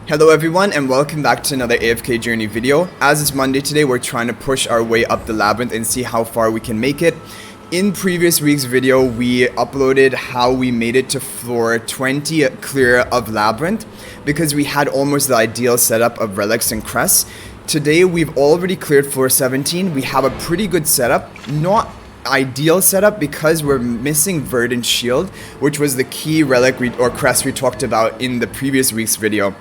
Hello everyone and welcome back to another AFK journey video. As it's Monday today, we're trying to push our way up the labyrinth and see how far we can make it. In previous week's video, we uploaded how we made it to floor 20 clear of labyrinth because we had almost the ideal setup of relics and crests. Today we've already cleared floor 17. We have a pretty good setup, not ideal setup because we're missing verdant shield, which was the key relic or crest we talked about in the previous week's video,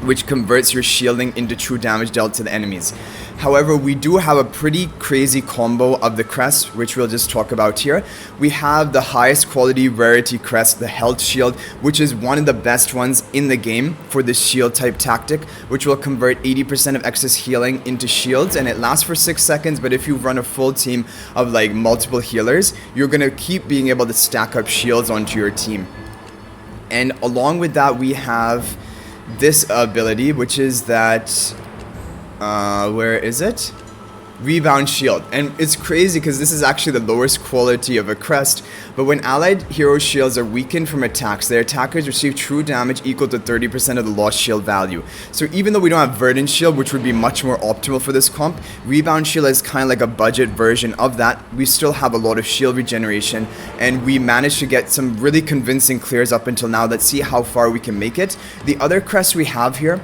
which converts your shielding into true damage dealt to the enemies. However, we do have a pretty crazy combo of the crest, which we'll just talk about here. We have the highest quality rarity crest, the health shield, which is one of the best ones in the game for the shield type tactic, which will convert 80% of excess healing into shields, and it lasts for 6 seconds, but if you run a full team of like multiple healers, you're gonna keep being able to stack up shields onto your team. And along with that, we have this ability, which is that where is it? Rebound shield. And it's crazy because this is actually the lowest quality of a crest, but when allied hero shields are weakened from attacks, their attackers receive true damage equal to 30% of the lost shield value. So even though we don't have verdant shield, which would be much more optimal for this comp, rebound shield is kind of like a budget version of that. We still have a lot of shield regeneration, and we managed to get some really convincing clears up until now. Let's see how far we can make it. The other crests we have here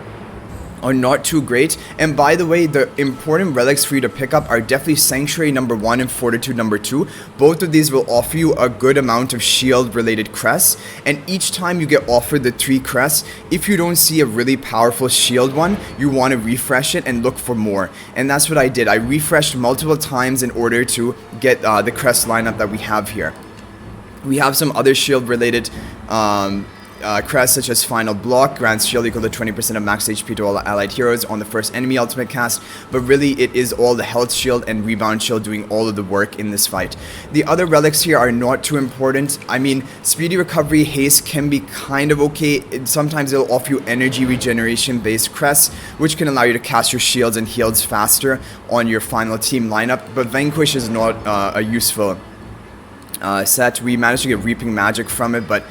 are not too great, and by the way, the important relics for you to pick up are definitely Sanctuary number 1 and Fortitude number 2. Both of these will offer you a good amount of shield related crests, and each time you get offered the 3 crests, if you don't see a really powerful shield one, you want to refresh it and look for more. And that's what I did. I refreshed multiple times in order to get the crest lineup that we have here. We have some other shield related crests such as Final Block, grants shield equal to 20% of max HP to all allied heroes on the first enemy ultimate cast, but really it is all the health shield and rebound shield doing all of the work in this fight. The other relics here are not too important. I mean, speedy recovery, haste can be kind of okay. Sometimes it'll offer you energy regeneration based crests, which can allow you to cast your shields and heals faster on your final team lineup, but Vanquish is not a useful set. We managed to get Reaping Magic from it, but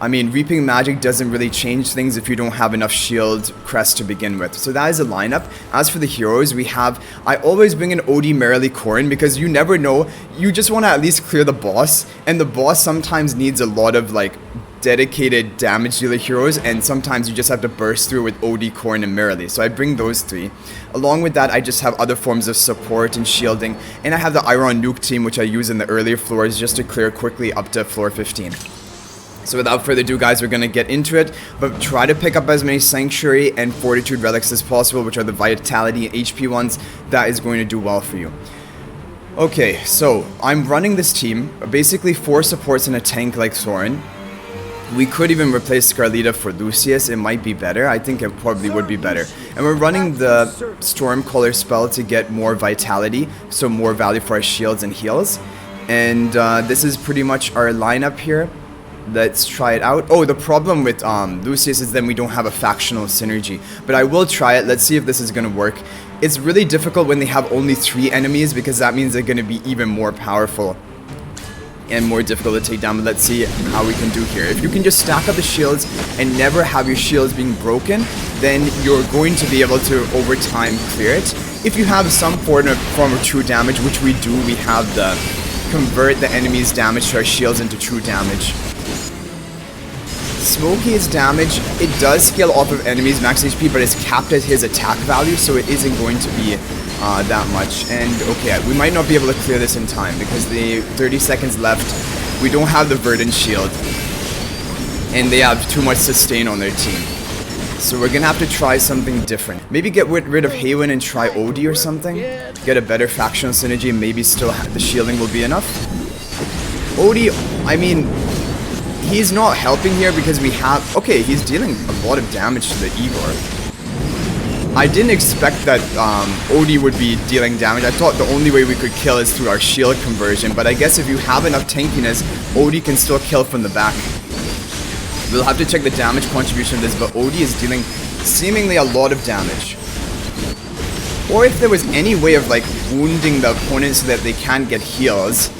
I mean, Reaping Magic doesn't really change things if you don't have enough shield crest to begin with. So that is a lineup. As for the heroes, I always bring in OD Merrily Corrin because you never know. You just want to at least clear the boss, and the boss sometimes needs a lot of like dedicated damage dealer heroes, and sometimes you just have to burst through with OD Corrin and Merrily. So I bring those 3. Along with that, I just have other forms of support and shielding, and I have the Iron Nuke team, which I use in the earlier floors just to clear quickly up to floor 15. So without further ado, guys, we're going to get into it, but try to pick up as many Sanctuary and Fortitude relics as possible, which are the Vitality and HP ones. That is going to do well for you. Okay, so I'm running this team, basically 4 supports and a tank like Soren. We could even replace Scarlita for Lucius. It might be better. I think it probably would be better. And we're running the Stormcaller spell to get more Vitality, so more value for our shields and heals. And this is pretty much our lineup here. Let's try it out. Oh, the problem with Lucius is then we don't have a factional synergy, but I will try it. Let's see if this is going to work. It's really difficult when they have only 3 enemies because that means they're going to be even more powerful and more difficult to take down, but let's see how we can do here. If you can just stack up the shields and never have your shields being broken, then you're going to be able to over time clear it. If you have some form of true damage, which we do, we have the convert the enemy's damage to our shields into true damage. Smokey's damage, it does scale off of enemies' max HP, but it's capped at his attack value, so it isn't going to be that much. And okay, we might not be able to clear this in time because the 30 seconds left, we don't have the verdant shield, and they have too much sustain on their team. So we're gonna have to try something different. Maybe get rid of Haywin and try Odie or something. Get a better factional synergy, maybe still the shielding will be enough. Odie, I mean, he's not helping here because we have... Okay, he's dealing a lot of damage to the Igor. I didn't expect that Odie would be dealing damage. I thought the only way we could kill is through our shield conversion, but I guess if you have enough tankiness, Odie can still kill from the back. We'll have to check the damage contribution of this, but Odie is dealing seemingly a lot of damage. Or if there was any way of like wounding the opponent so that they can't get heals,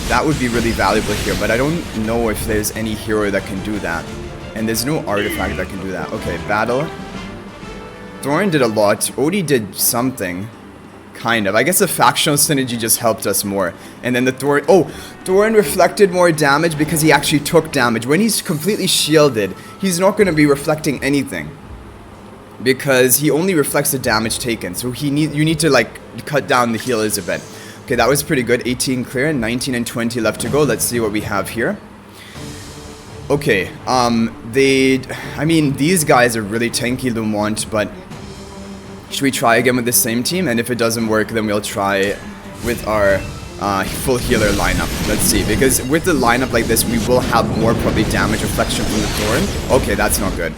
that would be really valuable here, but I don't know if there's any hero that can do that. And there's no artifact that can do that. Okay, battle. Thorin did a lot. Odie did something. Kind of. I guess the factional synergy just helped us more. And then the Thorin... Oh! Thorin reflected more damage because he actually took damage. When he's completely shielded, he's not going to be reflecting anything. Because he only reflects the damage taken. So you need to, like, cut down the healers a bit. Okay, that was pretty good. 18 clear, 19 and 20 left to go. Let's see what we have here. Okay, I mean, these guys are really tanky Lumont, but should we try again with the same team? And if it doesn't work, then we'll try with our full healer lineup. Let's see, because with the lineup like this, we will have more probably damage reflection from the Thorin. Okay, that's not good.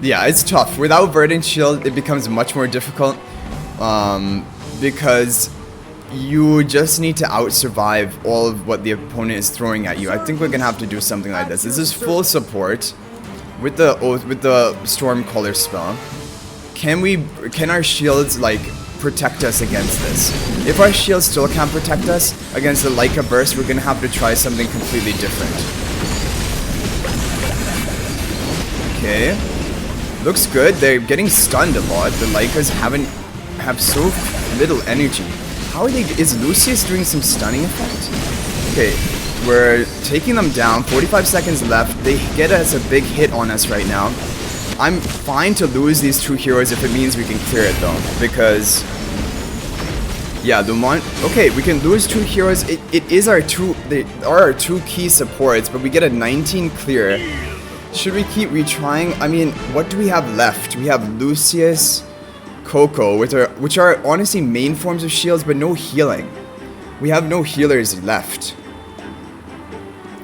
Yeah, it's tough. Without Verdant Shield, it becomes much more difficult, because you just need to out-survive all of what the opponent is throwing at you. I think we're gonna have to do something like this. This is full support with the Stormcaller spell. Can our shields, like, protect us against this? If our shields still can't protect us against the Leica Burst, we're gonna have to try something completely different. Okay. Looks good. They're getting stunned a lot. The Leicas have so little energy. How are they... Is Lucius doing some stunning effect? Okay, we're taking them down. 45 seconds left. They get us a big hit on us right now. I'm fine to lose these two heroes if it means we can clear it though. Because... yeah, Lumont... Okay, we can lose two heroes. It is our two... They are our two key supports, but we get a 19 clear. Should we keep retrying? I mean, what do we have left? We have Lucius... Coco, which are honestly main forms of shields, but no healing. We have no healers left.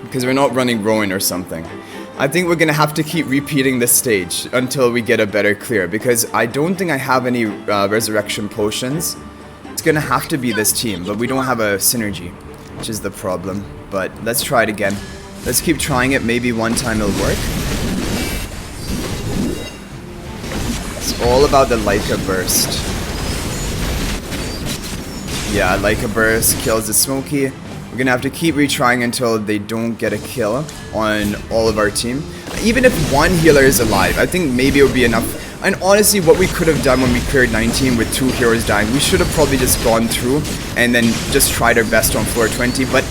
Because we're not running Rowan or something. I think we're gonna have to keep repeating this stage until we get a better clear, because I don't think I have any resurrection potions. It's gonna have to be this team, but we don't have a synergy, which is the problem. But let's try it again. Let's keep trying it, maybe one time it'll work. It's all about the Leica Burst. Yeah, Leica Burst kills the Smoky. We're gonna have to keep retrying until they don't get a kill on all of our team. Even if one healer is alive, I think maybe it would be enough. And honestly, what we could have done when we cleared 19 with 2 heroes dying, we should have probably just gone through and then just tried our best on floor 20. But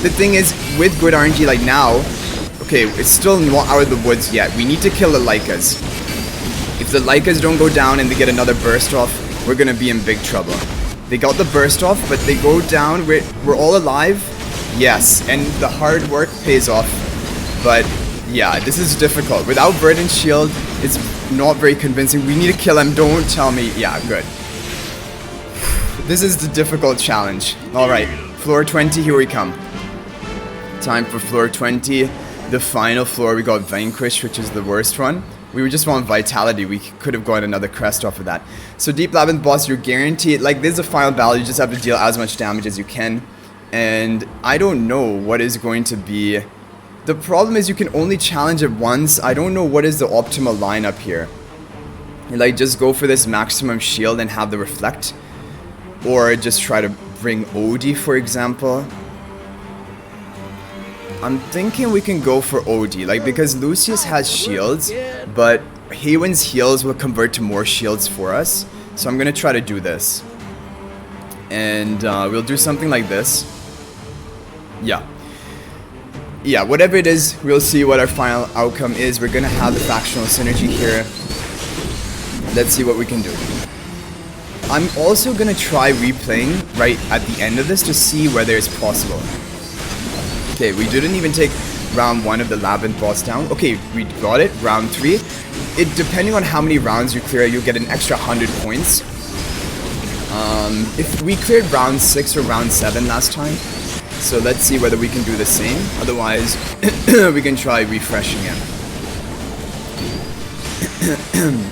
the thing is, with good RNG like now, okay, it's still not out of the woods yet. We need to kill the Leicas. If the Leicas don't go down and they get another burst off, we're gonna be in big trouble. They got the burst off, but they go down. We're all alive. Yes, and the hard work pays off. But yeah, this is difficult. Without Verdant Shield, it's not very convincing. We need to kill him. Don't tell me. Yeah, good. This is the difficult challenge. Alright, floor 20, here we come. Time for floor 20. The final floor, we got Vanquish, which is the worst one. We just want Vitality. We could have got another crest off of that. So Deep Labyrinth boss, you're guaranteed, like, this is a final battle. You just have to deal as much damage as you can. And I don't know what is going to be. The problem is you can only challenge it once. I don't know what is the optimal lineup here. Like, just go for this maximum shield and have the reflect. Or just try to bring Odie, for example. I'm thinking we can go for Odie, like, because Lucius has shields, but Haywin's heals will convert to more shields for us. So I'm gonna try to do this. And we'll do something like this. Yeah, whatever it is, we'll see what our final outcome is. We're gonna have the factional synergy here. Let's see what we can do. I'm also gonna try replaying right at the end of this to see whether it's possible. Okay, we didn't even take round 1 of the Labyrinth boss down. Okay, we got it. Round 3. Depending on how many rounds you clear, you'll get an extra 100 points. If we cleared round 6 or round 7 last time, so let's see whether we can do the same. Otherwise, we can try refreshing it.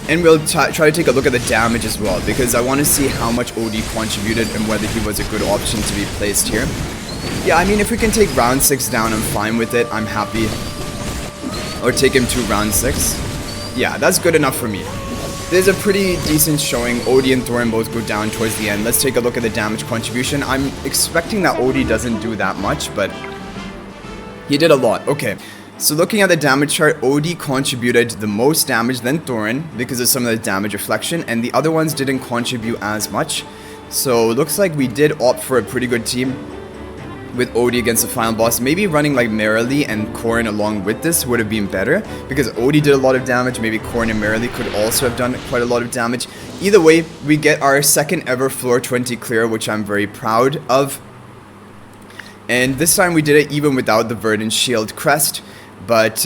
And we'll try to take a look at the damage as well, because I want to see how much OD contributed and whether he was a good option to be placed here. Yeah, I mean, if we can take round 6 down, I'm fine with it. I'm happy. Or take him to round 6. Yeah, that's good enough for me. There's a pretty decent showing. Odie and Thorin both go down towards the end. Let's take a look at the damage contribution. I'm expecting that Odie doesn't do that much, but he did a lot. Okay, So looking at the damage chart, Odie contributed the most damage, then Thorin, because of some of the damage reflection, and the other ones didn't contribute as much. So it looks like we did opt for a pretty good team with Odie against the final boss. Maybe running like Merrily and Corrin along with this would have been better, because Odie did a lot of damage. Maybe Corrin and Merrily could also have done quite a lot of damage. Either way, we get our second ever floor 20 clear, which I'm very proud of. And this time we did it even without the Verdant Shield Crest. But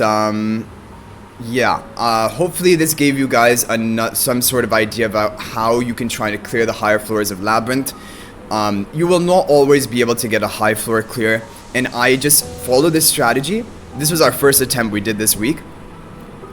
yeah, hopefully this gave you guys some sort of idea about how you can try to clear the higher floors of Labyrinth. You will not always be able to get a high floor clear, and I just followed this strategy. This was our first attempt we did this week,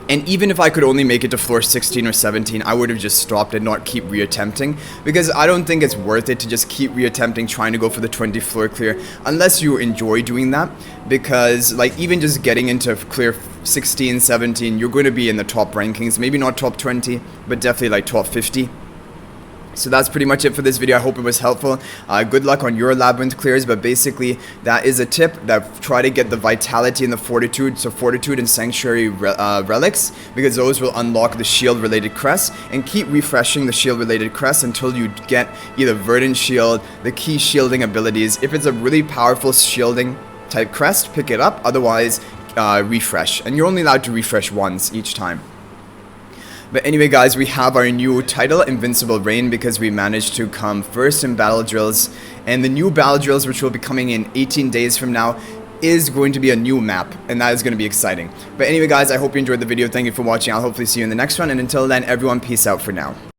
and even if I could only make it to floor 16 or 17, I would have just stopped and not keep reattempting, because I don't think it's worth it to just keep reattempting trying to go for the 20 floor clear unless you enjoy doing that, because like even just getting into clear 16, 17, you're going to be in the top rankings, maybe not top 20, but definitely like top 50. So that's pretty much it for this video. I hope it was helpful. Good luck on your Labyrinth clears, but basically that is a tip that try to get the Vitality and the Fortitude, so Fortitude and Sanctuary relics, because those will unlock the shield related crests, and keep refreshing the shield related crests until you get either Verdant Shield, the key shielding abilities. If it's a really powerful shielding type crest, pick it up, otherwise refresh, and you're only allowed to refresh once each time. But anyway guys, we have our new title, Invincible Reign, because we managed to come first in battle drills, and the new battle drills, which will be coming in 18 days from now, is going to be a new map, and that is going to be exciting. But anyway guys, I hope you enjoyed the video. Thank you for watching. I'll hopefully see you in the next one, and until then, everyone, peace out for now.